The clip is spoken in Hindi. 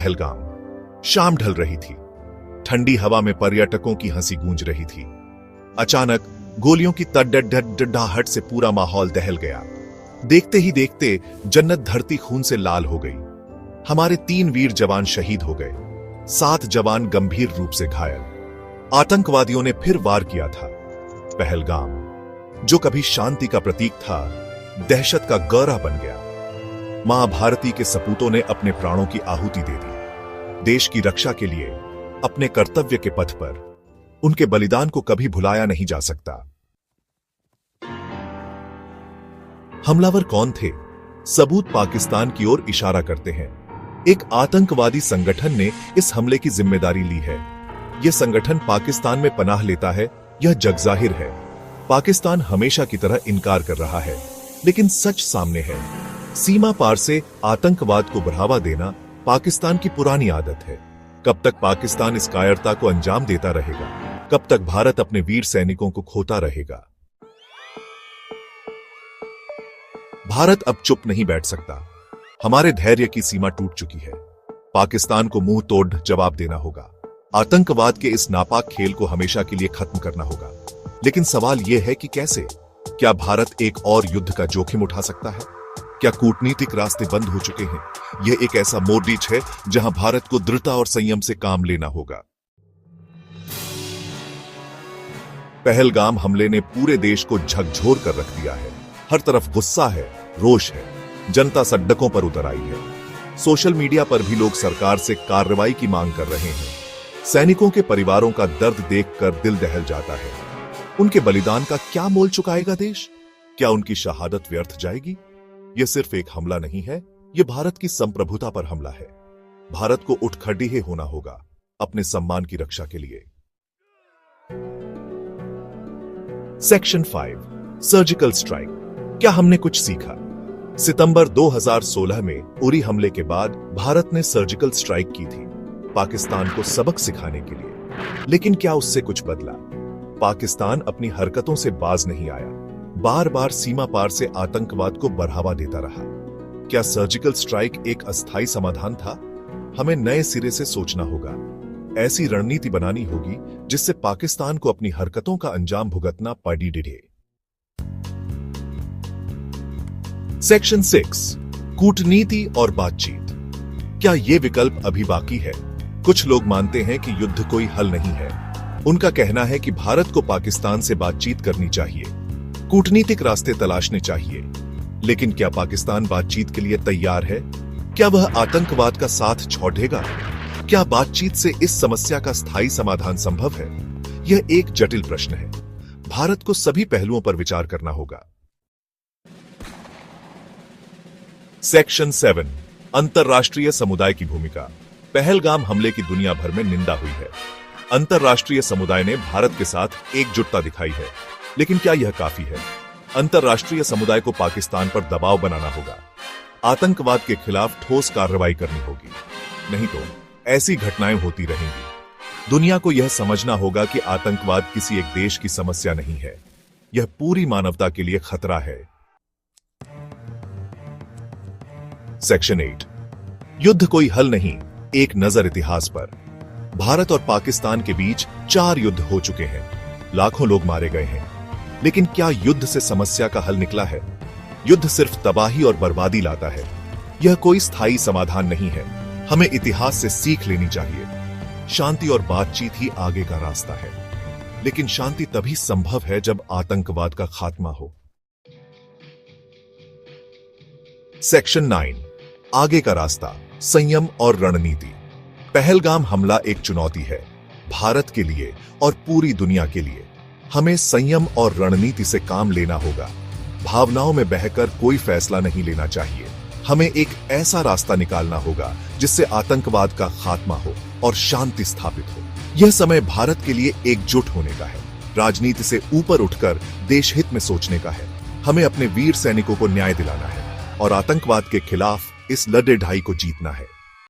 पहलगाम। शाम ढल रही थी। ठंडी हवा में पर्यटकों की हंसी गूंज रही थी। अचानक गोलियों की तड़तड़ाहट से पूरा माहौल दहल गया। देखते ही देखते जन्नत धरती खून से लाल हो गई। हमारे 3 वीर जवान शहीद हो गए, 7 जवान गंभीर रूप से घायल। आतंकवादियों ने फिर वार किया था। पहलगाम, जो कभी शांति का प्रतीक था, दहशत का गहरा बन गया। मां भारती के सपूतों ने अपने प्राणों की आहुति दे दी। देश की रक्षा के लिए अपने कर्तव्य के पथ पर उनके बलिदान को कभी भुलाया नहीं जा सकता। हमलावर कौन थे? सबूत पाकिस्तान की ओर इशारा करते हैं। एक आतंकवादी संगठन ने इस हमले की जिम्मेदारी ली है। यह संगठन पाकिस्तान में पनाह लेता है, यह जगजाहिर है। पाकिस्तान हमेशा की तरह इनकार कर रहा है, लेकिन सच सामने है। सीमा पार से आतंकवाद को बढ़ावा देना पाकिस्तान की पुरानी आदत है। कब तक पाकिस्तान इस कायरता को अंजाम देता रहेगा? कब तक भारत अपने वीर सैनिकों को खोता रहेगा? भारत अब चुप नहीं बैठ सकता। हमारे धैर्य की सीमा टूट चुकी है। पाकिस्तान को मुंह तोड़ जवाब देना होगा। आतंकवाद के इस नापाक खेल को हमेशा के लिए खत्म करना होगा। लेकिन सवाल यह है कि कैसे? क्या भारत एक और युद्ध का जोखिम उठा सकता है? क्या कूटनीतिक रास्ते बंद हो चुके हैं? यह एक ऐसा मोर्डिच है जहां भारत को दृढ़ता और संयम से काम लेना होगा। पहलगाम हमले ने पूरे देश को झकझोर कर रख दिया है। हर तरफ गुस्सा है, रोष है। जनता सड़कों पर उतर आई है। सोशल मीडिया पर भी लोग सरकार से कार्रवाई की मांग कर रहे हैं। सैनिकों के परिवारों का दर्द देखकर दिल दहल जाता है। उनके बलिदान का क्या मोल चुकाएगा देश? क्या उनकी शहादत व्यर्थ जाएगी? यह सिर्फ एक हमला नहीं है, यह भारत की संप्रभुता पर हमला है। भारत को उठ खड़े होना होगा अपने सम्मान की रक्षा के लिए। Section 5, surgical strike. क्या हमने कुछ सीखा? सितंबर 2016 में उरी हमले के बाद भारत ने सर्जिकल स्ट्राइक की थी, पाकिस्तान को सबक सिखाने के लिए। लेकिन क्या उससे कुछ बदला? पाकिस्तान अपनी हरकतों से बाज नहीं आया, बार बार सीमा पार से आतंकवाद को बढ़ावा देता रहा। क्या सर्जिकल स्ट्राइक एक अस्थायी समाधान था? हमें नए सिरे से सोचना होगा। ऐसी रणनीति बनानी होगी जिससे पाकिस्तान को अपनी हरकतों का अंजाम भुगतना पड़े। सेक्शन 6, कूटनीति और बातचीत। क्या यह विकल्प अभी बाकी है? कुछ लोग मानते हैं कि युद्ध कोई हल नहीं है। उनका कहना है कि भारत को पाकिस्तान से बातचीत करनी चाहिए, कूटनीतिक रास्ते तलाशने चाहिए। लेकिन क्या पाकिस्तान बातचीत के लिए तैयार है? क्या वह आतंकवाद का साथ छोड़ेगा? क्या बातचीत से इस समस्या का स्थायी समाधान संभव है? यह एक जटिल प्रश्न है। भारत को सभी पहलुओं पर विचार करना होगा। सेक्शन 7, अंतरराष्ट्रीय समुदाय की भूमिका। पहलगाम हमले की दुनिया भर में निंदा हुई है। अंतरराष्ट्रीय समुदाय ने भारत के साथ एकजुटता दिखाई है। लेकिन क्या यह काफी है? अंतरराष्ट्रीय समुदाय को पाकिस्तान पर दबाव बनाना होगा। आतंकवाद के खिलाफ ठोस कार्रवाई करनी होगी, नहीं तो ऐसी घटनाएं होती रहेंगी। दुनिया को यह समझना होगा कि आतंकवाद किसी एक देश की समस्या नहीं है, यह पूरी मानवता के लिए खतरा है। सेक्शन 8, युद्ध कोई हल नहीं, एक नजर इतिहास पर। भारत और पाकिस्तान के बीच 4 युद्ध हो चुके हैं, लाखों लोग मारे गए हैं। लेकिन क्या युद्ध से समस्या का हल निकला है? युद्ध सिर्फ तबाही और बर्बादी लाता है, यह कोई स्थायी समाधान नहीं है। हमें इतिहास से सीख लेनी चाहिए। शांति और बातचीत ही आगे का रास्ता है। लेकिन शांति तभी संभव है जब आतंकवाद का खात्मा हो। सेक्शन 9, आगे का रास्ता, संयम और रणनीति। पहलगाम हमला एक चुनौती है, भारत के लिए और पूरी दुनिया के लिए। हमें संयम और रणनीति से काम लेना होगा। भावनाओं में बहकर कोई फैसला नहीं लेना चाहिए। हमें एक ऐसा रास्ता निकालना होगा जिससे आतंकवाद का खात्मा हो और शांति स्थापित हो। यह समय भारत के लिए एकजुट होने का है, राजनीति से ऊपर उठकर देश हित में सोचने का है। हमें अपने वीर सैनिकों को न्याय दिलाना है और आतंकवाद के खिलाफ इस लड़ाई को जीतना है।